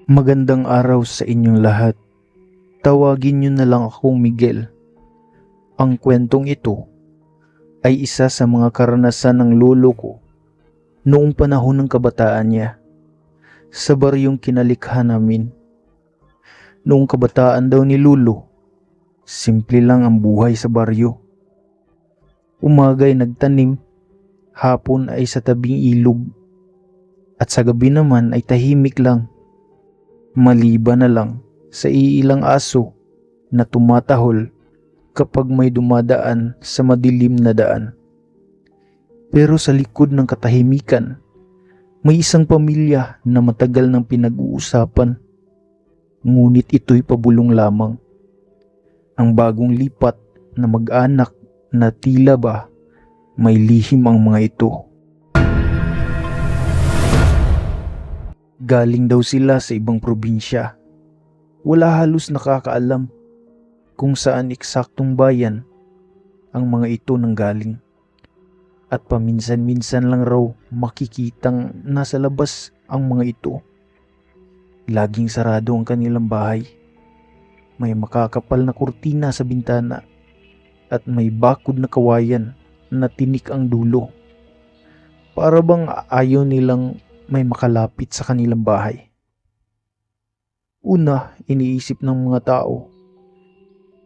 Magandang araw sa inyong lahat. Tawagin niyo na lang akong Miguel. Ang kwentong ito ay isa sa mga karanasan ng lolo ko noong panahon ng kabataan niya sa baryong kinalikha namin. Noong kabataan daw ni lolo, simple lang ang buhay sa baryo. Umaga'y nagtanim, hapon ay sa tabing ilog, at sa gabi naman ay tahimik lang. Maliban na lang sa iilang aso na tumatahol kapag may dumadaan sa madilim na daan. Pero sa likod ng katahimikan, may isang pamilya na matagal nang pinag-uusapan. Ngunit ito'y pabulong lamang. Ang bagong lipat na mag-anak na tila ba may lihim ang mga ito. Galing daw sila sa ibang probinsya. Wala halos nakakaalam kung saan eksaktong bayan ang mga ito nanggaling. At paminsan-minsan lang raw makikitang nasa labas ang mga ito. Laging sarado ang kanilang bahay. May makakapal na kurtina sa bintana at may bakod na kawayan na tinik ang dulo. Para bang ayaw nilang may makalapit sa kanilang bahay. Una, iniisip ng mga tao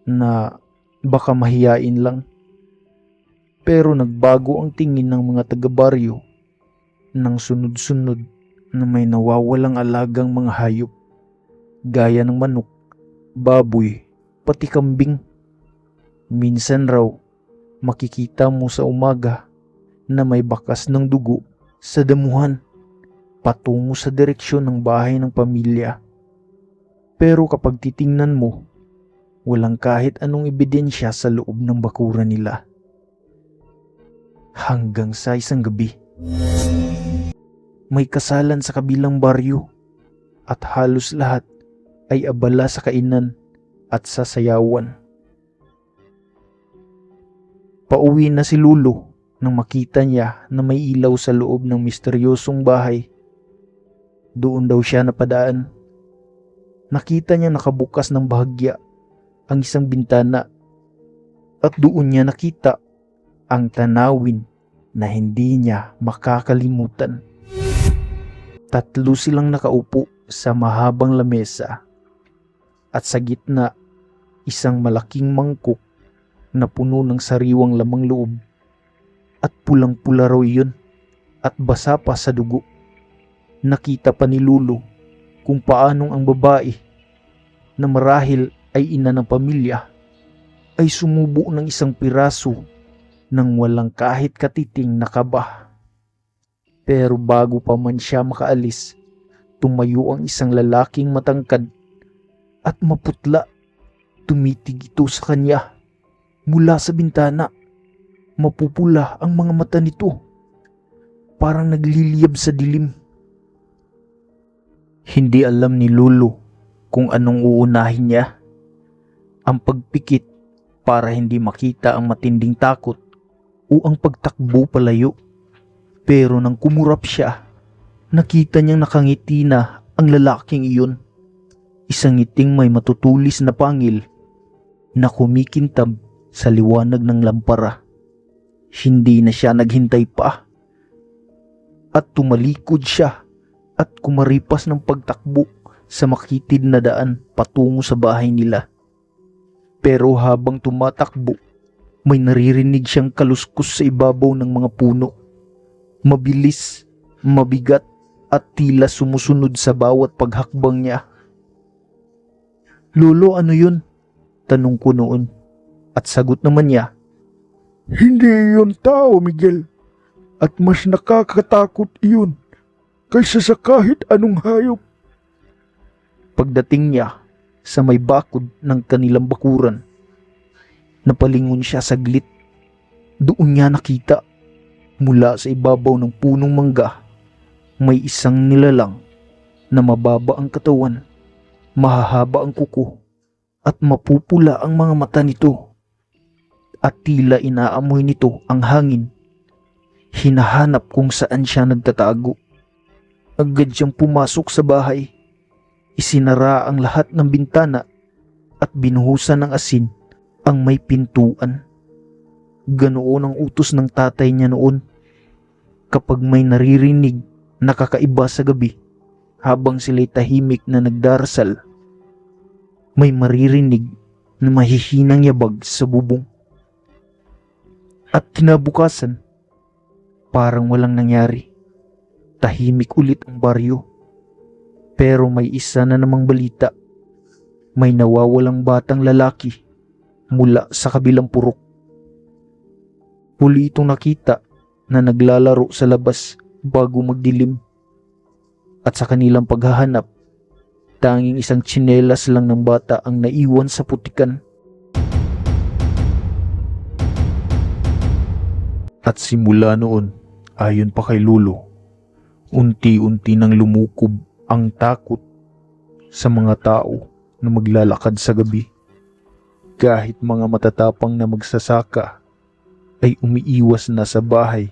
na baka mahiyain lang. Pero nagbago ang tingin ng mga taga-baryo nang sunod-sunod na may nawawalang alagang mga hayop gaya ng manok, baboy, pati kambing. Minsan raw makikita mo sa umaga na may bakas ng dugo sa damuhan patungo sa direksyon ng bahay ng pamilya. Pero kapag titingnan mo, walang kahit anong ebidensya sa loob ng bakuran nila. Hanggang sa isang gabi, may kasalan sa kabilang baryo at halos lahat ay abala sa kainan at sasayawan. Pauwi na si Lolo nang makita niya na may ilaw sa loob ng misteryosong bahay. Doon daw siya napadaan. Nakita niya nakabukas ng bahagya ang isang bintana at doon niya nakita ang tanawin na hindi niya makakalimutan. Tatlo silang nakaupo sa mahabang lamesa at sa gitna isang malaking mangkok na puno ng sariwang lamang loob at pulang-pula raw iyon at basa pa sa dugo. Nakita pa ni Lolo kung paanong ang babae na marahil ay ina ng pamilya ay sumubo ng isang piraso nang walang kahit katiting na kaba. Pero bago pa man siya makaalis, tumayo ang isang lalaking matangkad at maputla. Tumitig ito sa kanya mula sa bintana. Mapupula ang mga mata nito, parang nagliliyab sa dilim. Hindi alam ni Lolo kung anong uunahin niya. Ang pagpikit para hindi makita ang matinding takot o ang pagtakbo palayo. Pero nang kumurap siya, nakita niyang nakangiti na ang lalaking iyon. Isang ngiting may matutulis na pangil na kumikintab sa liwanag ng lampara. Hindi na siya naghintay pa at tumalikod siya at kumaripas ng pagtakbo sa makitid na daan patungo sa bahay nila. Pero habang tumatakbo, may naririnig siyang kaluskos sa ibabaw ng mga puno. Mabilis, mabigat at tila sumusunod sa bawat paghakbang niya. "Lolo, ano yun?" tanong ko noon. At sagot naman niya, Hindi iyon tao, Miguel. At mas nakakatakot iyon kaysa sa kahit anong hayop. Pagdating niya sa may bakod ng kanilang bakuran, napalingon siya saglit. Doon niya nakita mula sa ibabaw ng punong mangga may isang nilalang na mababa ang katawan, mahahaba ang kuko at mapupula ang mga mata nito. At tila inaamoy nito ang hangin. Hinahanap kung saan siya nagtatago. Agad siyang pumasok sa bahay. Isinara ang lahat ng bintana at binuhusan ng asin ang may pintuan. Ganoon ang utos ng tatay niya noon. Kapag may naririnig na kakaiba sa gabi, habang sila'y tahimik na nagdarasal, may maririnig na mahihinang yabag sa bubong. At kinabukasan, parang walang nangyari. Tahimik ulit ang baryo. Pero may isa na namang balita. May nawawalang batang lalaki mula sa kabilang purok. Huli itong nakita na naglalaro sa labas bago magdilim. At sa kanilang paghahanap, tanging isang tsinelas lang ng bata ang naiwan sa putikan. At simula noon, ayon pa kay Lolo, unti-unti nang lumukob ang takot sa mga tao na maglalakad sa gabi. Kahit mga matatapang na magsasaka ay umiiwas na sa bahay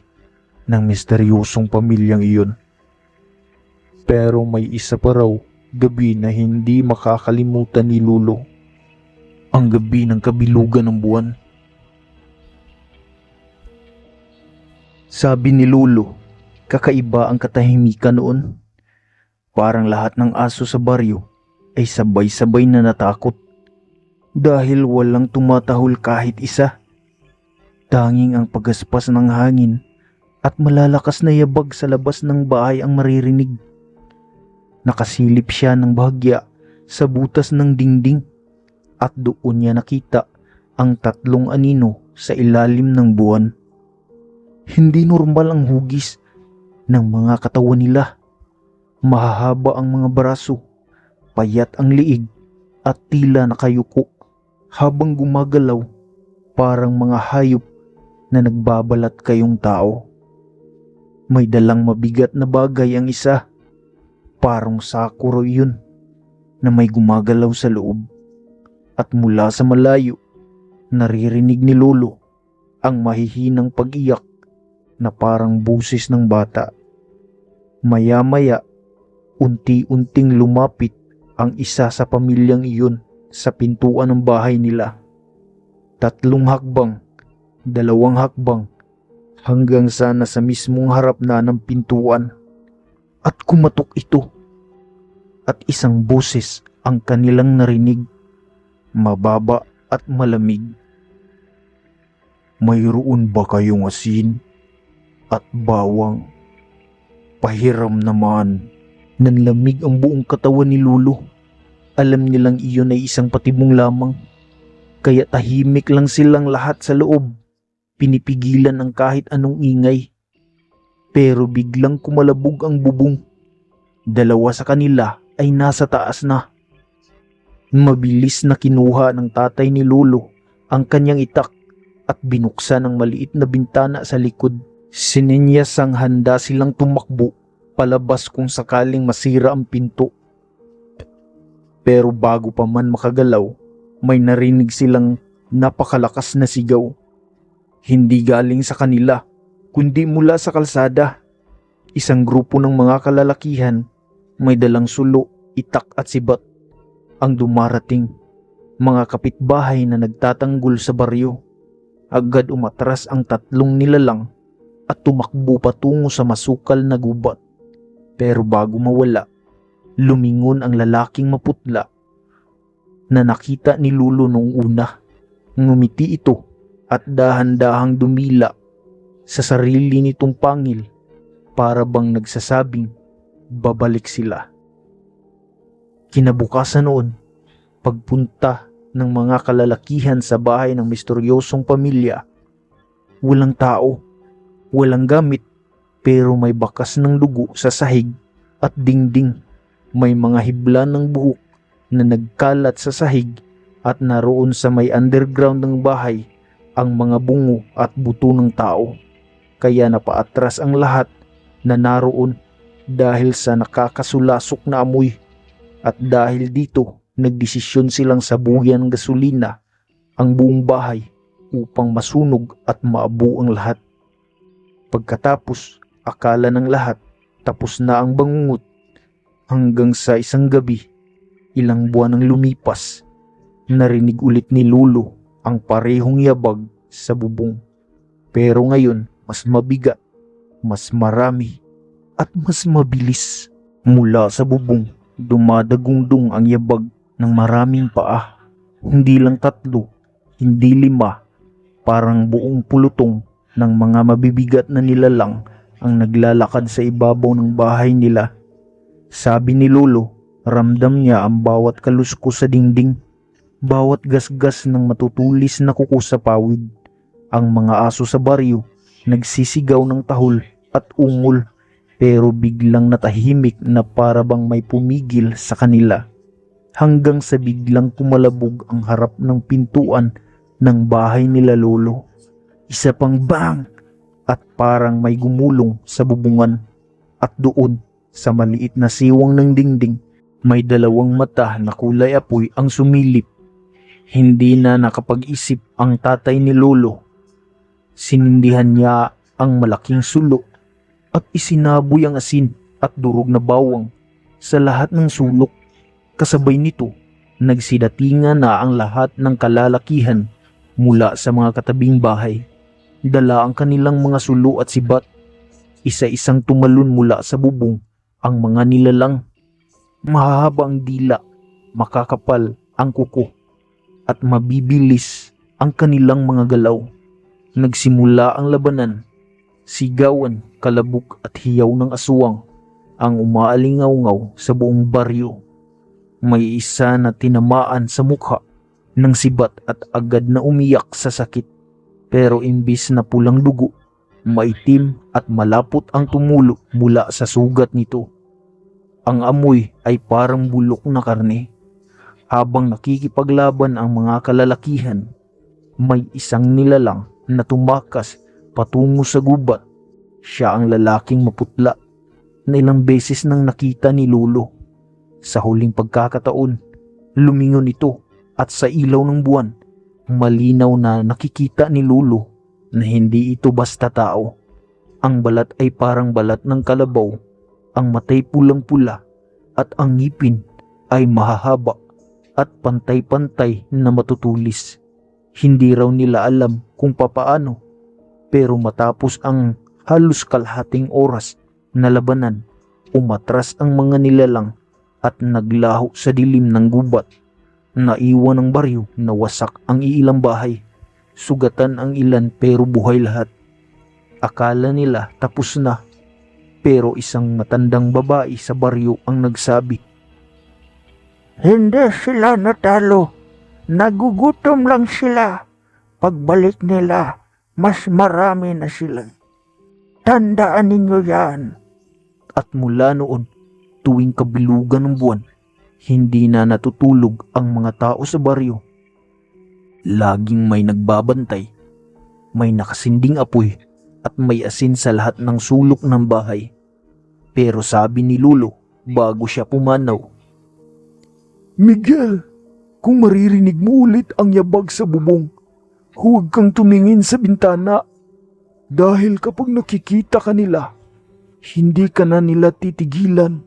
ng misteryosong pamilyang iyon. Pero may isa pa raw gabi na hindi makakalimutan ni Lolo. Ang gabi ng kabilugan ng buwan. Sabi ni Lolo, kakaiba ang katahimikan noon. Parang lahat ng aso sa baryo ay sabay-sabay na natakot dahil walang tumatahol kahit isa. Tanging ang pagaspas ng hangin at malalakas na yabag sa labas ng bahay ang maririnig. Nakasilip siya ng bahagya sa butas ng dingding at doon niya nakita ang tatlong anino sa ilalim ng buwan. Hindi normal ang hugis ng mga katawan nila. Mahahaba ang mga braso, payat ang liig at tila nakayuko habang gumagalaw parang mga hayop na nagbabalat kayong tao. May dalang mabigat na bagay ang isa, parang sako raw yun na may gumagalaw sa loob. At mula sa malayo, naririnig ni Lolo ang mahihinang pag-iyak na parang busis ng bata. Maya-maya, unti-unting lumapit ang isa sa pamilyang iyon sa pintuan ng bahay nila. 3 hakbang, 2 hakbang, hanggang sa nasa mismong harap na ng pintuan. At kumatok ito. At isang boses ang kanilang narinig, mababa at malamig. Mayroon ba kayong asin at bawang? Pahiram naman. Nanlamig ang buong katawan ni Lolo. Alam nilang iyon ay isang patibong lamang. Kaya tahimik lang silang lahat sa loob. Pinipigilan ang kahit anong ingay. Pero biglang kumalabog ang bubong. 2 sa kanila ay nasa taas na. Mabilis na kinuha ng tatay ni Lolo ang kanyang itak at binuksan ang maliit na bintana sa likod. Sinenyasang handa silang tumakbo palabas kung sakaling masira ang pinto. Pero bago pa man makagalaw, may narinig silang napakalakas na sigaw. Hindi galing sa kanila, kundi mula sa kalsada. Isang grupo ng mga kalalakihan, may dalang sulo, itak at sibat, ang dumarating. Mga kapitbahay na nagtatanggol sa baryo. Agad umatras ang 3 nilalang at tumakbo patungo sa masukal na gubat. Pero bago mawala, lumingon ang lalaking maputla na nakita ni Lolo noong una. Ngumiti ito at dahan-dahang dumila sa sarili nitong pangil para bang nagsasabing babalik sila. Kinabukasan noon, pagpunta ng mga kalalakihan sa bahay ng misteryosong pamilya, walang tao, walang gamit, pero may bakas ng dugo sa sahig at dingding. May mga hibla ng buhok na nagkalat sa sahig at naroon sa may underground ng bahay ang mga bungo at buto ng tao. Kaya napaatras ang lahat na naroon dahil sa nakakasulasok na amoy. At dahil dito, nagdesisyon silang sabuyan ng gasolina ang buong bahay upang masunog at maabo ang lahat. Pagkatapos, akala ng lahat tapos na ang bangungot hanggang sa isang gabi Ilang buwan ang lumipas, narinig ulit ni Lolo ang parehong yabag sa bubong. Pero ngayon, mas mabigat, mas marami, at mas mabilis. Mula sa bubong, dumadagundong ang yabag ng maraming paa. Hindi lang 3, hindi 5, parang buong pulutong ng mga mabibigat na nilalang ang naglalakad sa ibabaw ng bahay nila. Sabi ni Lolo, ramdam niya ang bawat kaluskos sa dingding, bawat gasgas ng matutulis na kuko sa pawid. Ang mga aso sa baryo nagsisigaw ng tahol at ungol, pero biglang natahimik na para bang may pumigil sa kanila. Hanggang sa biglang kumalabog ang harap ng pintuan ng bahay nila Lolo. Isa pang bang! At parang may gumulong sa bubungan. At doon, sa maliit na siwang ng dingding, may 2 mata na kulay apoy ang sumilip. Hindi na nakapag-isip ang tatay ni Lolo. Sinindihan niya ang malaking sulo at isinaboy ang asin at durog na bawang sa lahat ng sulok. Kasabay nito, nagsidatingan na ang lahat ng kalalakihan mula sa mga katabing bahay. Dala ang kanilang mga sulo at sibat. Isa-isang tumalon mula sa bubong ang mga nilalang. Mahahaba ang dila, makakapal ang kuko, at mabibilis ang kanilang mga galaw. Nagsimula ang labanan. Sigawan, kalabog at hiyaw ng aswang ang umaalingaw-ngaw sa buong baryo. May isa na tinamaan sa mukha ng sibat at agad na umiyak sa sakit. Pero imbis na pulang dugo, maitim at malapot ang tumulo mula sa sugat nito. Ang amoy ay parang bulok na karne. Habang nakikipaglaban ang mga kalalakihan, may isang nilalang na tumakas patungo sa gubat. Siya ang lalaking maputla na ilang beses nang nakita ni Lolo. Sa huling pagkakataon, lumingon ito at sa ilaw ng buwan, malinaw na nakikita ni Lolo na hindi ito basta tao. Ang balat ay parang balat ng kalabaw, ang matay pulang-pula at ang ngipin ay mahahaba at pantay-pantay na matutulis. Hindi raw nila alam kung papaano, pero matapos ang halos kalahating oras na labanan, umatras ang mga nilalang at naglaho sa dilim ng gubat. Naiwan ng baryo na wasak ang iilang bahay. Sugatan ang ilan pero buhay lahat. Akala nila tapos na, pero isang matandang babae sa baryo ang nagsabi, Hindi sila natalo. Nagugutom lang sila. Pagbalik nila, mas marami na sila. Tandaan ninyo yan. At mula noon, tuwing kabilugan ng buwan, hindi na natutulog ang mga tao sa baryo. Laging may nagbabantay, may nakasinding apoy at may asin sa lahat ng sulok ng bahay. Pero sabi ni Lolo bago siya pumanaw, Miguel, kung maririnig mo ulit ang yabag sa bubong, huwag kang tumingin sa bintana. Dahil kapag nakikita ka nila, hindi ka na nila titigilan.